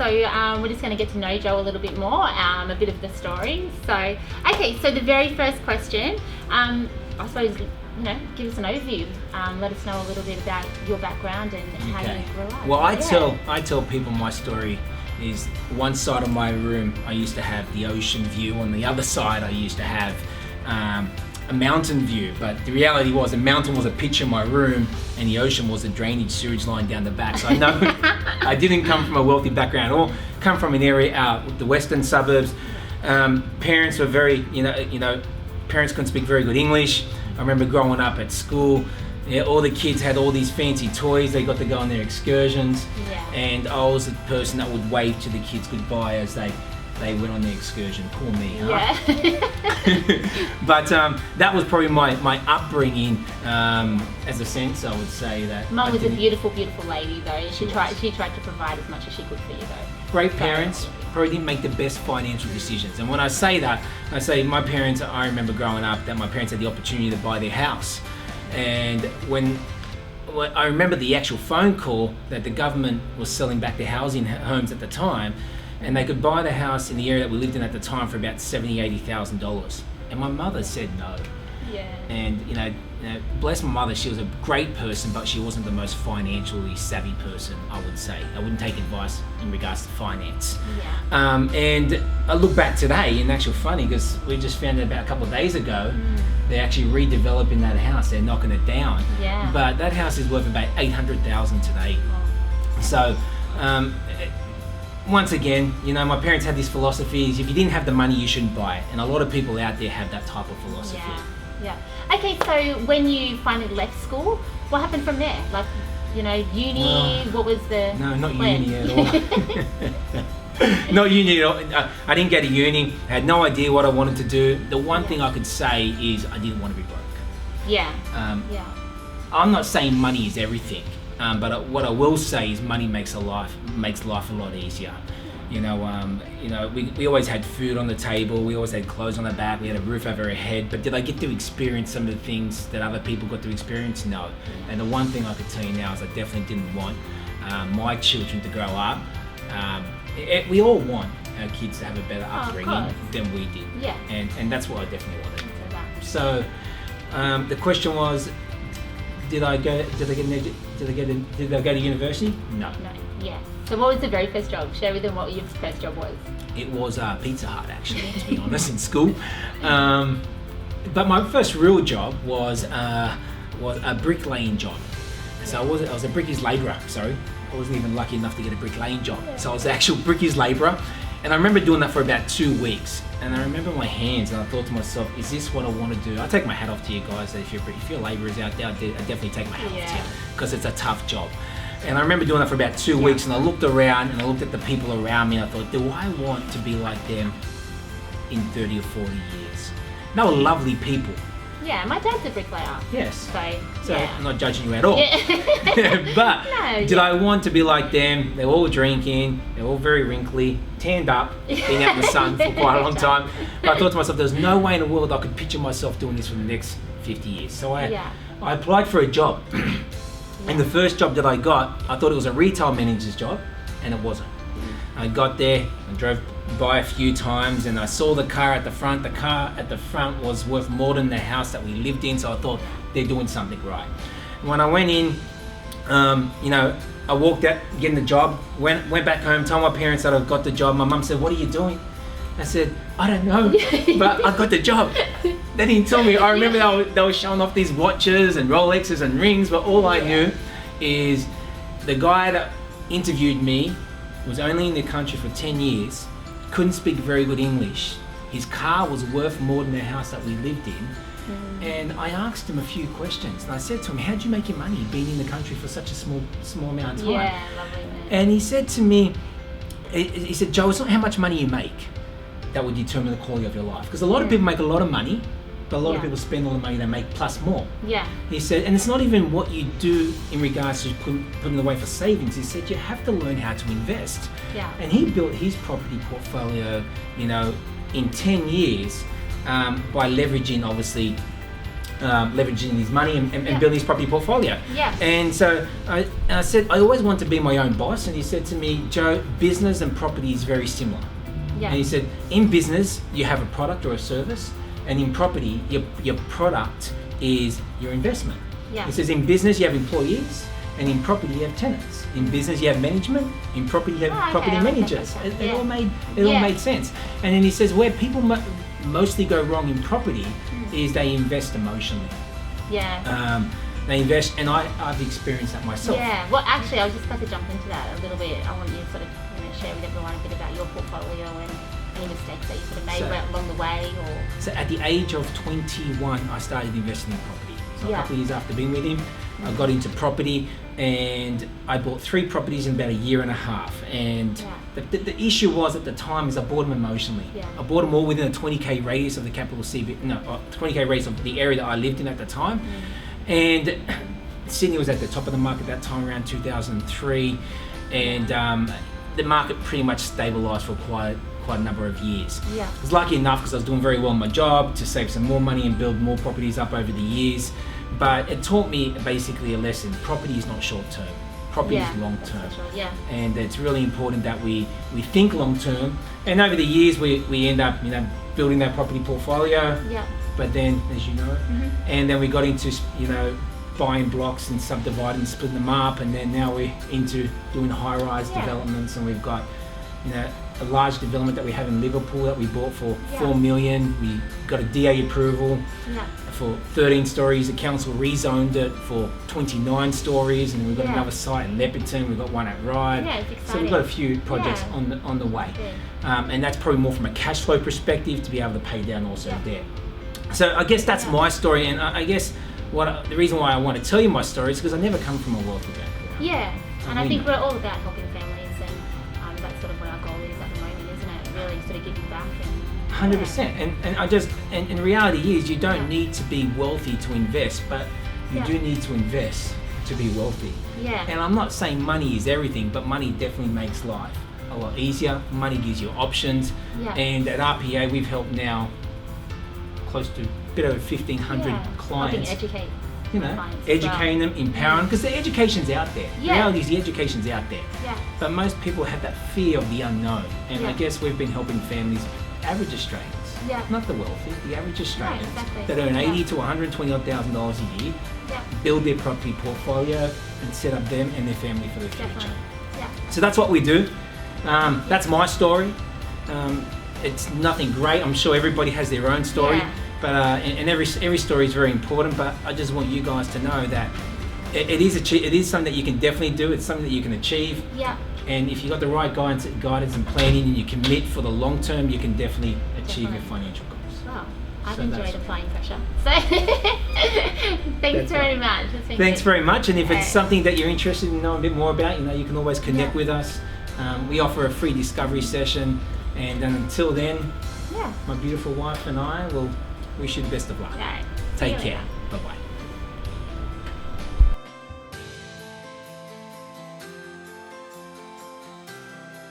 So we're just going to get to know Joe a little bit more, a bit of the story. So, okay, so the very first question, I suppose, give us an overview. Let us know a little bit about your background and how you grew up. Well, I tell people my story is one side of my room I used to have the ocean view, on the other side I used to have a mountain view, but the reality was the mountain was a picture in my room and the ocean was a drainage sewage line down the back. So I know I didn't come from a wealthy background, or come from an area the western suburbs. Parents were very, parents couldn't speak very good English. I remember growing up at school, all the kids had all these fancy toys. They got to go on their excursions, and I was the person that would wave to the kids goodbye as they went on the excursion. Poor me, huh? Yeah. But that was probably my upbringing, as a sense. I would say that Mum was a beautiful, beautiful lady, though. She tried to provide as much as she could for you, though. Great parents, probably didn't make the best financial decisions. And when I say that, I say my parents, I remember growing up that my parents had the opportunity to buy their house. And when I remember the actual phone call that the government was selling back their housing homes at the time, and they could buy the house in the area that we lived in at the time for about $70,000-$80,000. And my mother said no. Yeah. And bless my mother, she was a great person, but she wasn't the most financially savvy person, I would say. I wouldn't take advice in regards to finance. Yeah. And I look back today, and actually funny, because we just found out about a couple of days ago, they're actually redeveloping that house. They're knocking it down. Yeah. But that house is worth about $800,000 today. Oh. So, once again, my parents had these philosophies: if you didn't have the money, you shouldn't buy it. And a lot of people out there have that type of philosophy. Yeah. Okay, so when you finally left school, what happened from there? Like, uni, what was the No, not plan? uni at all. Not uni at all. I didn't go to uni. I had no idea what I wanted to do. The one thing I could say is I didn't want to be broke. Yeah. I'm not saying money is everything, but what I will say is money makes life a lot easier. We always had food on the table. We always had clothes on our back. We had a roof over our head. But did I get to experience some of the things that other people got to experience? No. And the one thing I could tell you now is I definitely didn't want my children to grow up. We all want our kids to have a better upbringing than we did. Yeah. And that's what I definitely wanted. So the question was, did I go to university? No. Yeah. So what was the very first job? Share with them what your first job was. It was Pizza Hut, actually, to be honest, in school. But my first real job was a bricklaying job. So I was a brickies labourer. Sorry, I wasn't even lucky enough to get a bricklaying job. So I was an actual brickies labourer, and I remember doing that for about 2 weeks. And I remember my hands, and I thought to myself, is this what I want to do? I take my hat off to you guys. If you're labourers out there, I definitely take my hat off to you, because it's a tough job. And I remember doing that for about 2 weeks, and I looked around and I looked at the people around me, and I thought, do I want to be like them in 30 or 40 years? They were lovely people. Yeah, my dad's a bricklayer. Yes. So yeah. I'm not judging you at all. Yeah. But did I want to be like them? They were all drinking, they were all very wrinkly, tanned up, being out in the sun for quite a long time. But I thought to myself, there's no way in the world I could picture myself doing this for the next 50 years. So I applied for a job. And the first job that I got, I thought it was a retail manager's job, and it wasn't. I got there, I drove by a few times, and I saw the car at the front. The car at the front was worth more than the house that we lived in, so I thought they're doing something right. When I went in, I walked out, getting the job, went back home, told my parents that I got the job. My mum said, "What are you doing?" I said, "I don't know, but I got the job." They didn't tell me. I remember they were showing off these watches and Rolexes and rings, but all I knew is the guy that interviewed me was only in the country for 10 years, couldn't speak very good English. His car was worth more than the house that we lived in. And I asked him a few questions, and I said to him, "How'd you make your money being in the country for such a small amount of time?" Yeah, lovely man. And he said to me, he said, "Joe, it's not how much money you make that would determine the quality of your life. Because a lot of people make a lot of money, but a lot of people spend all the money they make plus more." Yeah. He said, and it's not even what you do in regards to putting away for savings. He said, you have to learn how to invest. Yeah. And he built his property portfolio, in 10 years by leveraging, obviously, leveraging his money and building his property portfolio. Yeah. And so I said, I always want to be my own boss. And he said to me, Joe, business and property is very similar. Yeah. And he said, in business, you have a product or a service. And in property, your product is your investment. Yeah. He says, in business, you have employees. And in property, you have tenants. In business, you have management. In property, you have property managers. It all made sense. And then he says, where people mostly go wrong in property is they invest emotionally. Yeah. They invest, and I've experienced that myself. Yeah. Well, actually, I was just about to jump into that a little bit. I want you to sort of share with everyone a bit about your portfolio and any mistakes that you sort of made along the way, or. So at the age of 21, I started investing in property. So a couple of years after being with him, I got into property, and I bought 3 properties in about a year and a half. And the issue was at the time is I bought them emotionally. Yeah. I bought them all within a 20k radius of the capital CBD, 20k radius of the area that I lived in at the time. And Sydney was at the top of the market at that time, around 2003, and the market pretty much stabilised for quite a number of years. Yeah. I was lucky enough because I was doing very well in my job to save some more money and build more properties up over the years. But it taught me basically a lesson. Property is not short term. Property is long term. Yeah. And it's really important that we think long term. And over the years we end up building that property portfolio. Yeah. But then, as you know, and then we got into buying blocks and subdividing, splitting them up, and then now we're into doing high-rise developments, and we've got a large development that we have in Liverpool that we bought for $4 million. We got a DA approval for 13 stories. The council rezoned it for 29 stories, and we've got another site in Leopardton. We've got one at Ryde. Yeah, it's exciting. So we've got a few projects on the way, and that's probably more from a cash flow perspective to be able to pay down also debt. So I guess that's my story, and I guess the reason why I want to tell you my story is because I never come from a wealthy background. Yeah, and I think we're all about helping families, and that's sort of what our goal is at the moment, isn't it? Really sort of giving back and. 100%, and the reality is you don't need to be wealthy to invest, but you do need to invest to be wealthy. Yeah. And I'm not saying money is everything, but money definitely makes life a lot easier. Money gives you options, and at RPA we've helped now close to a bit over 1,500 clients. Educate. Educating them, empowering them, because the education's out there. The reality is the education's out there. Yeah. But most people have that fear of the unknown. And I guess we've been helping families, average Australians, not the wealthy, the average Australians that earn $80,000 to $120,000 a year, build their property portfolio and set up them and their family for the future. So that's what we do. That's my story. It's nothing great. I'm sure everybody has their own story. But and every story is very important. But I just want you guys to know that it is something that you can definitely do. It's something that you can achieve. Yeah. And if you got the right guidance and planning, and you commit for the long term, you can definitely achieve your financial goals. Wow, I've enjoyed applying pressure. So thanks very much. Thanks very much. And if it's something that you're interested in knowing a bit more about, you can always connect with us. We offer a free discovery session. And until then, my beautiful wife and I will wish you the best of luck. All right. Take care. Bye-bye.